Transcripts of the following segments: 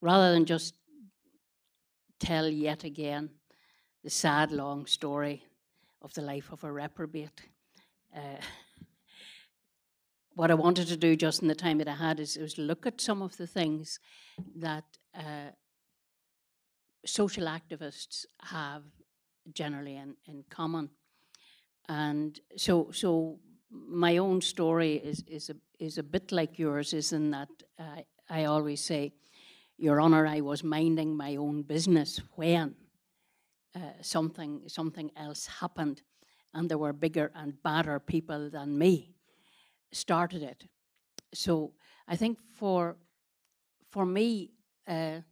rather than just tell yet again the sad, long story of the life of a reprobate, what I wanted to do just in the time that I had is look at some of the things that social activists have generally in common. And so my own story is a bit like yours, is in that I always say, Your Honour, I was minding my own business when something else happened, and there were bigger and badder people than me started it. So I think for me, in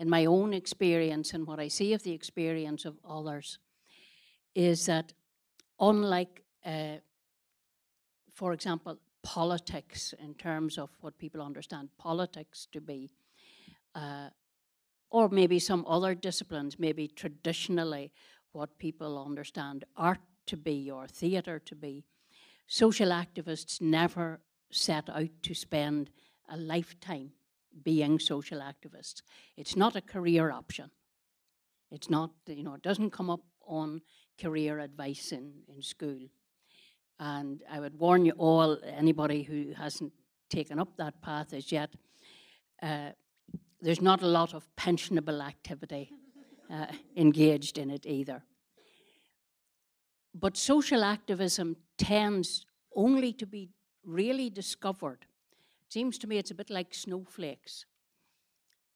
my own experience and what I see of the experience of others, is that unlike, for example, politics, in terms of what people understand politics to be, or maybe some other disciplines, maybe traditionally what people understand art to be or theatre to be, social activists never set out to spend a lifetime being social activists. It's not a career option. It's not, it doesn't come up on career advice in school. And I would warn you all, anybody who hasn't taken up that path as yet, there's not a lot of pensionable activity engaged in it either. But social activism tends only to be really discovered. It seems to me it's a bit like snowflakes.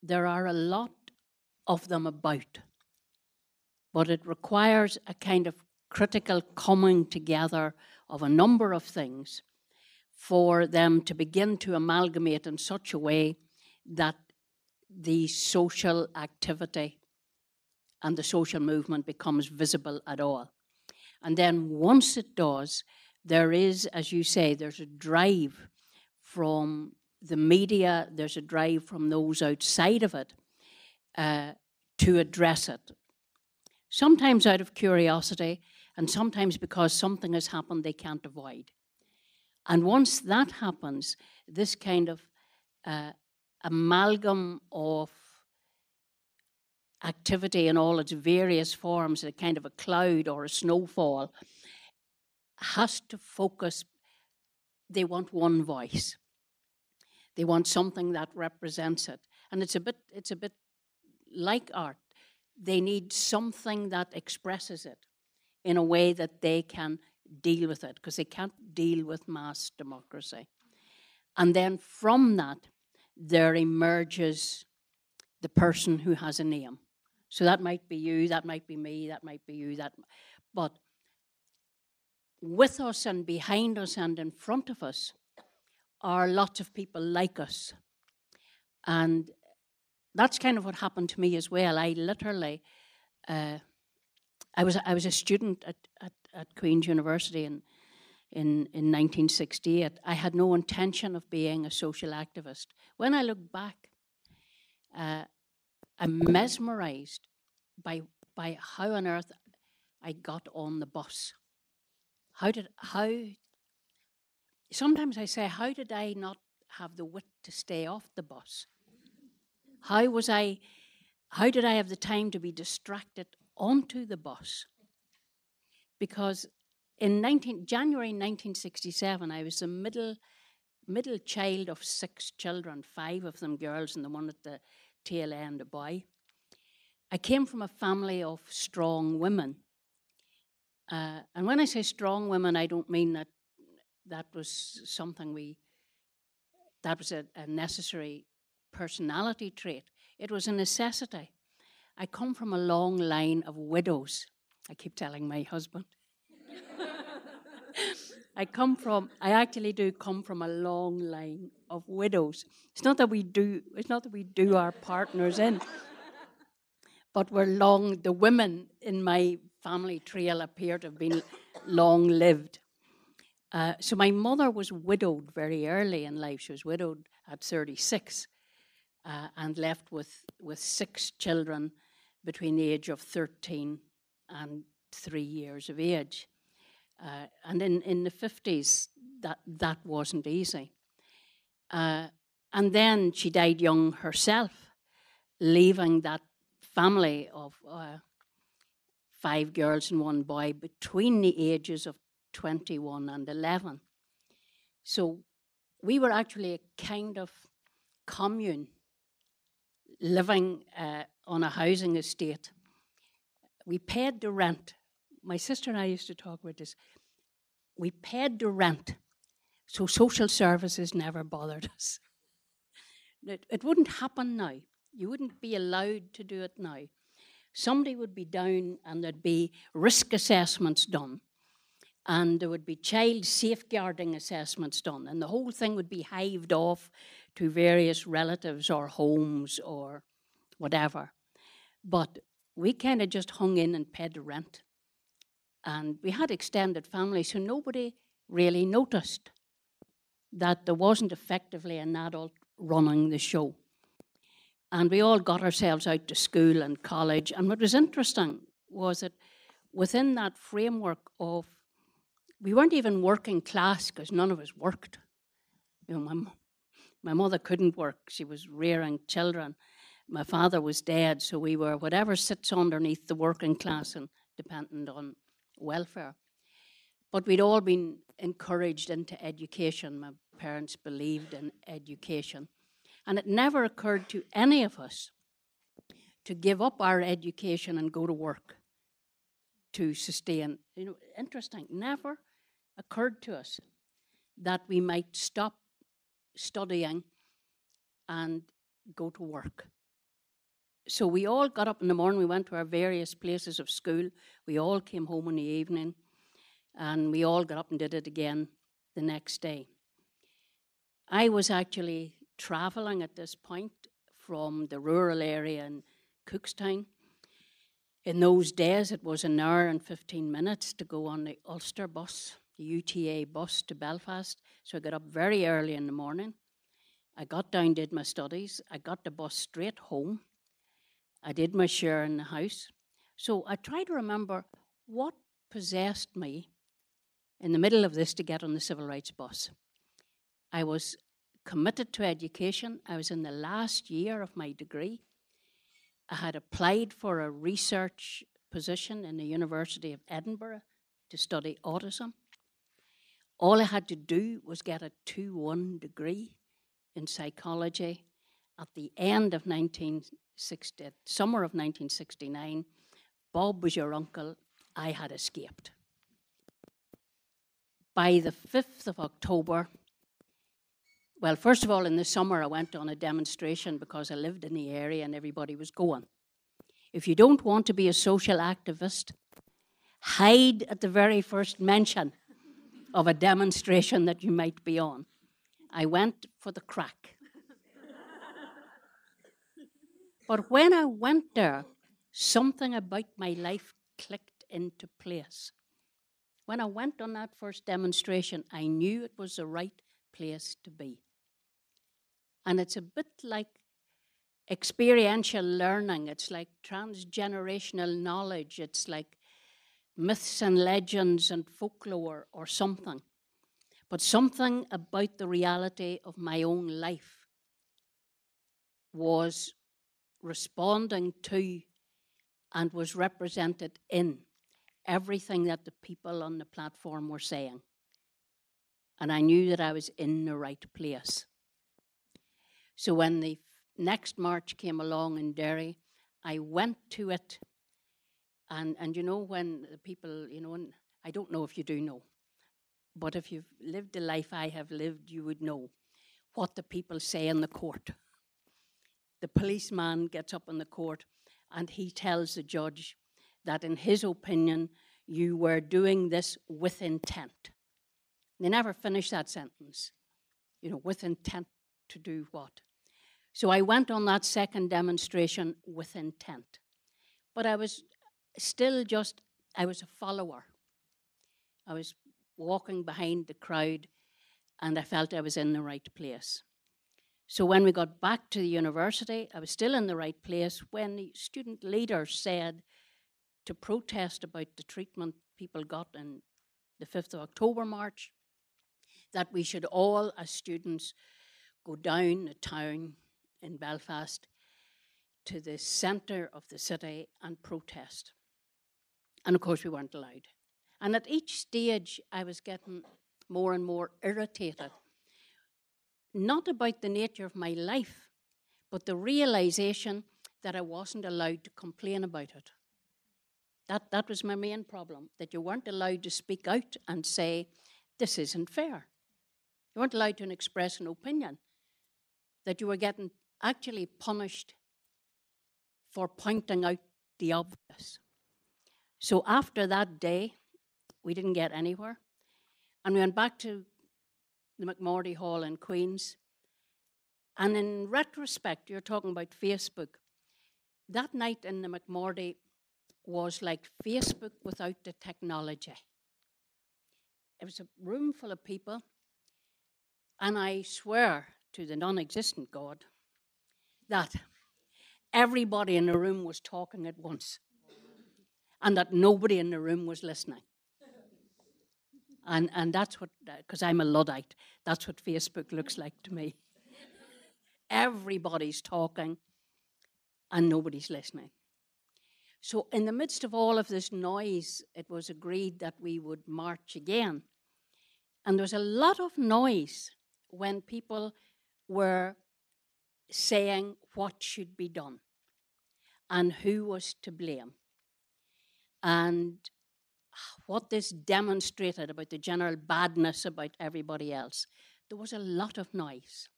There are a lot of them about, but it requires a kind of critical coming together of a number of things for them to begin to amalgamate in such a way that the social activity and the social movement becomes visible at all. And then once it does, there is, as you say, there's a drive from the media, there's a drive from those outside of it to address it. Sometimes out of curiosity, and sometimes because something has happened they can't avoid. And once that happens, this kind of amalgam of activity in all its various forms, a kind of a cloud or a snowfall, has to focus. They want one voice. They want something that represents it. And it's a bit like art. They need something that expresses it in a way that they can deal with it, because they can't deal with mass democracy. And then from that, there emerges the person who has a name. So that might be you, that might be me, that might be you, but with us and behind us and in front of us are lots of people like us. And that's kind of what happened to me as well. I literally, I was a student at Queen's University in 1968. I had no intention of being a social activist. When I look back, I'm mesmerized by how on earth I got on the bus. Sometimes I say, how did I not have the wit to stay off the bus? How did I have the time to be distracted onto the bus? Because in January 1967, I was the middle child of 6 children, 5 of them girls and the one at the tail end, a boy. I came from a family of strong women. And when I say strong women, I don't mean that was something that was a necessary personality trait. It was a necessity. I come from a long line of widows. I keep telling my husband. I actually do come from a long line of widows. It's not that we do our partners in, but the women in my family trail appear to have been long-lived. So my mother was widowed very early in life. She was widowed at 36 and left with 6 children between the age of 13 and 3 years of age. And in the 50s, that wasn't easy. And then she died young herself. leaving that family of 5 girls and 1 boy between the ages of 21 and 11. So we were actually a kind of commune living on a housing estate. We paid the rent. My sister and I used to talk about this. We paid the rent, so social services never bothered us. It wouldn't happen now. You wouldn't be allowed to do it now. Somebody would be down and there'd be risk assessments done, and there would be child safeguarding assessments done, and the whole thing would be hived off to various relatives or homes or whatever. But we kind of just hung in and paid the rent. And we had extended families, so nobody really noticed that there wasn't effectively an adult running the show. And we all got ourselves out to school and college. And what was interesting was that within that framework of, we weren't even working class because none of us worked. You know, my mother couldn't work. She was rearing children. My father was dead, so we were whatever sits underneath the working class and dependent on welfare. But we'd all been encouraged into education. My parents believed in education. And it never occurred to any of us to give up our education and go to work to sustain. You know, interesting, never occurred to us that we might stop studying and go to work. So we all got up in the morning, we went to our various places of school, we all came home in the evening, and we all got up and did it again the next day. I was actually travelling at this point from the rural area in Cookstown. In those days, it was an hour and 15 minutes to go on the Ulster bus, the UTA bus to Belfast. So I got up very early in the morning. I got down, did my studies. I got the bus straight home. I did my share in the house. So I try to remember what possessed me in the middle of this to get on the civil rights bus. I was committed to education. I was in the last year of my degree. I had applied for a research position in the University of Edinburgh to study autism. All I had to do was get a 2-1 degree in psychology. At the end of summer of 1969, Bob was your uncle, I had escaped. By the 5th of October, well, first of all, in the summer, I went on a demonstration because I lived in the area and everybody was going. If you don't want to be a social activist, hide at the very first mention of a demonstration that you might be on. I went for the crack. But when I went there, something about my life clicked into place. When I went on that first demonstration, I knew it was the right place to be. And it's a bit like experiential learning. It's like transgenerational knowledge. It's like myths and legends and folklore or something. But something about the reality of my own life was responding to and was represented in everything that the people on the platform were saying. And I knew that I was in the right place. So when the next march came along in Derry, I went to it. And you know, when the people, you know, and I don't know if you do know, but if you've lived the life I have lived, you would know what the people say in the court. The policeman gets up in the court and he tells the judge that in his opinion, you were doing this with intent. They never finish that sentence. You know, with intent to do what? So I went on that second demonstration with intent. But I was still just, I was a follower. I was walking behind the crowd and I felt I was in the right place. So when we got back to the university, I was still in the right place when the student leader said to protest about the treatment people got in the 5th of October march, that we should all, as students, go down the town in Belfast to the centre of the city and protest. And of course we weren't allowed. And at each stage I was getting more and more irritated, not about the nature of my life, but the realization that I wasn't allowed to complain about it. That was my main problem, that you weren't allowed to speak out and say, this isn't fair. You weren't allowed to express an opinion, that you were getting actually punished for pointing out the obvious. So after that day, we didn't get anywhere. And we went back to the McMurdy Hall in Queens. And in retrospect, you're talking about Facebook. That night in the McMurdy was like Facebook without the technology. It was a room full of people. And I swear to the non-existent God that everybody in the room was talking at once and that nobody in the room was listening. And that's what, because I'm a Luddite, that's what Facebook looks like to me. Everybody's talking and nobody's listening. So in the midst of all of this noise, it was agreed that we would march again. And there was a lot of noise when people were saying what should be done and who was to blame. And what this demonstrated about the general badness about everybody else. There was a lot of noise.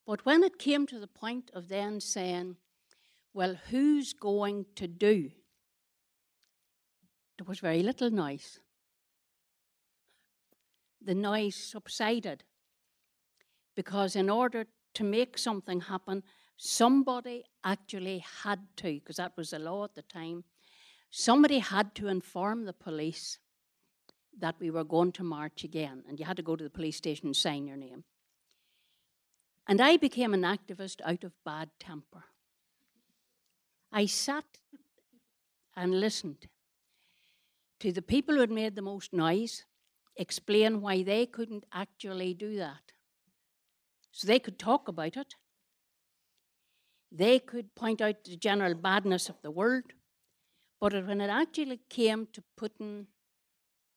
But when it came to the point of then saying, well, who's going to do? There was very little noise. The noise subsided because in order to make something happen, somebody actually had to, because that was the law at the time, somebody had to inform the police that we were going to march again, and you had to go to the police station and sign your name. And I became an activist out of bad temper. I sat and listened to the people who had made the most noise explain why they couldn't actually do that. So they could talk about it. They could point out the general badness of the world. But when it actually came to putting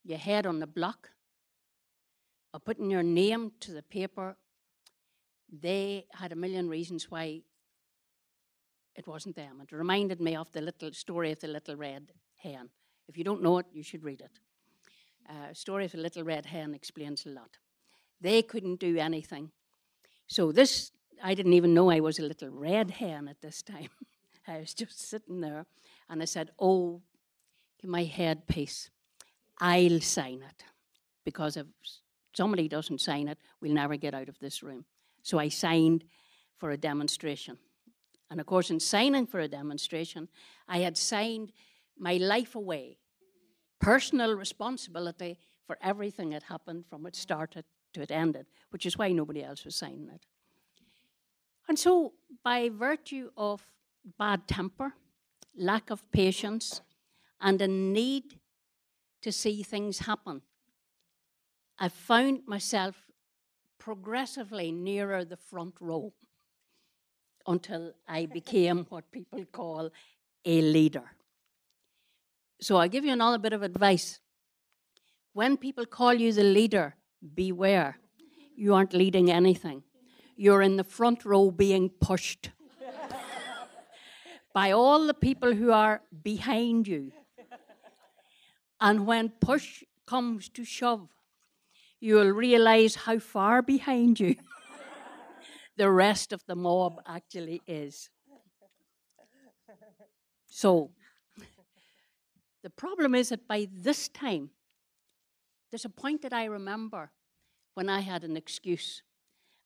your head on the block or putting your name to the paper, they had a million reasons why it wasn't them. It reminded me of the little story of the little red hen. If you don't know it, you should read it. Story of the little red hen explains a lot. They couldn't do anything. So this, I didn't even know I was a little red hen at this time. I was just sitting there, and I said, oh, give my head peace. I'll sign it, because if somebody doesn't sign it, we'll never get out of this room. So I signed for a demonstration. And of course, in signing for a demonstration, I had signed my life away, personal responsibility for everything that happened from it started to it ended, which is why nobody else was signing it. And so, by virtue of bad temper, lack of patience, and a need to see things happen, I found myself progressively nearer the front row until I became what people call a leader. So I'll give you another bit of advice. When people call you the leader, beware. You aren't leading anything. You're in the front row being pushed by all the people who are behind you. And when push comes to shove, you'll realize how far behind you the rest of the mob actually is. So, the problem is that by this time, there's a point that I remember when I had an excuse.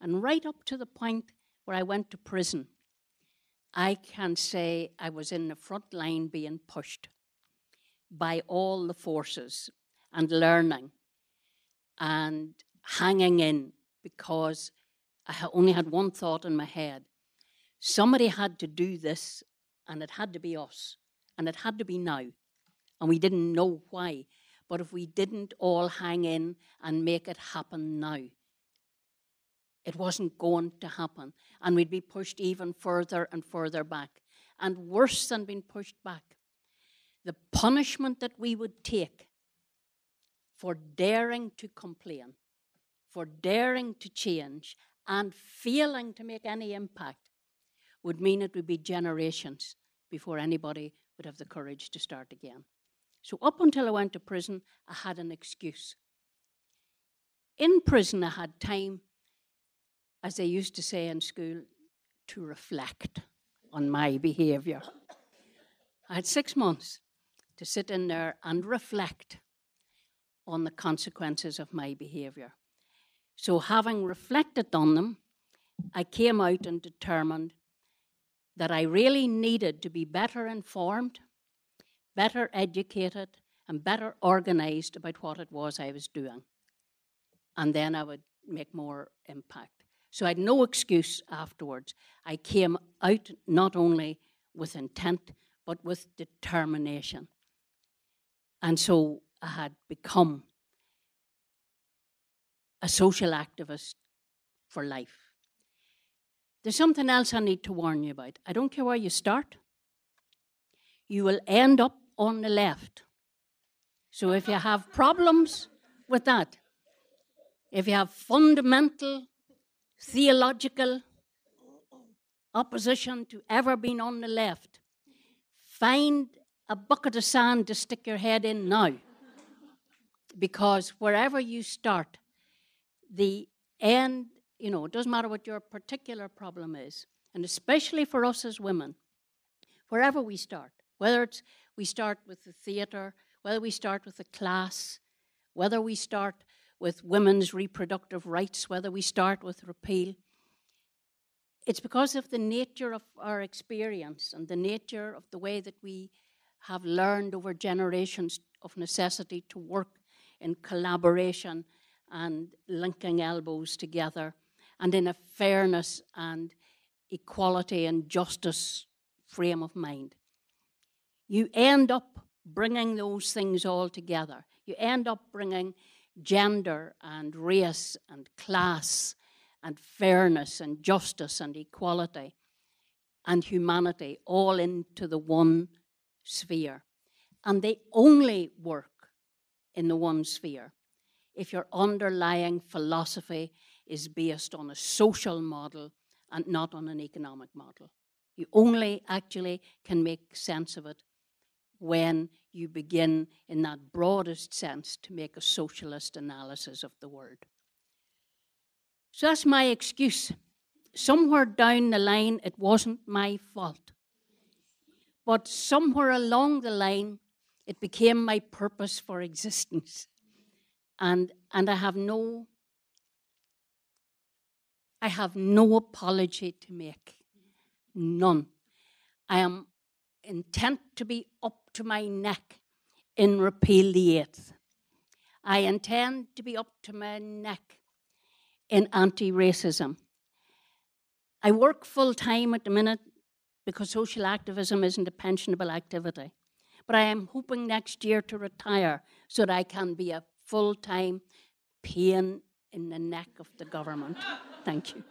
And right up to the point where I went to prison, I can say I was in the front line being pushed by all the forces and learning and hanging in, because I only had one thought in my head. Somebody had to do this, and it had to be us, and it had to be now. And we didn't know why. But if we didn't all hang in and make it happen now, it wasn't going to happen. And we'd be pushed even further and further back. And worse than being pushed back, the punishment that we would take for daring to complain, for daring to change, and failing to make any impact would mean it would be generations before anybody would have the courage to start again. So up until I went to prison, I had an excuse. In prison, I had time, as they used to say in school, to reflect on my behaviour. I had 6 months to sit in there and reflect on the consequences of my behaviour. So having reflected on them, I came out and determined that I really needed to be better informed, better educated, and better organised about what it was I was doing. And then I would make more impact. So I had no excuse afterwards. I came out not only with intent, but with determination. And so I had become a social activist for life. There's something else I need to warn you about. I don't care where you start. You will end up on the left. So if you have problems with that, if you have fundamental theological opposition to ever being on the left, find a bucket of sand to stick your head in now. Because wherever you start, the end, it doesn't matter what your particular problem is, and especially for us as women, wherever we start, whether it's we start with the theatre, whether we start with the class, whether we start with women's reproductive rights, whether we start with repeal, it's because of the nature of our experience and the nature of the way that we have learned over generations of necessity to work in collaboration and linking elbows together and in a fairness and equality and justice frame of mind. You end up bringing those things all together. You end up bringing gender and race and class and fairness and justice and equality and humanity all into the one sphere. And they only work in the one sphere if your underlying philosophy is based on a social model and not on an economic model. You only actually can make sense of it when you begin, in that broadest sense, to make a socialist analysis of the world. So that's my excuse. Somewhere down the line, it wasn't my fault. But somewhere along the line, it became my purpose for existence. And I have no apology to make. None. I am intent to be up to my neck in repeal the 8th. I intend to be up to my neck in anti-racism. I work full-time at the minute because social activism isn't a pensionable activity. But I am hoping next year to retire so that I can be a full-time pain in the neck of the government. Thank you.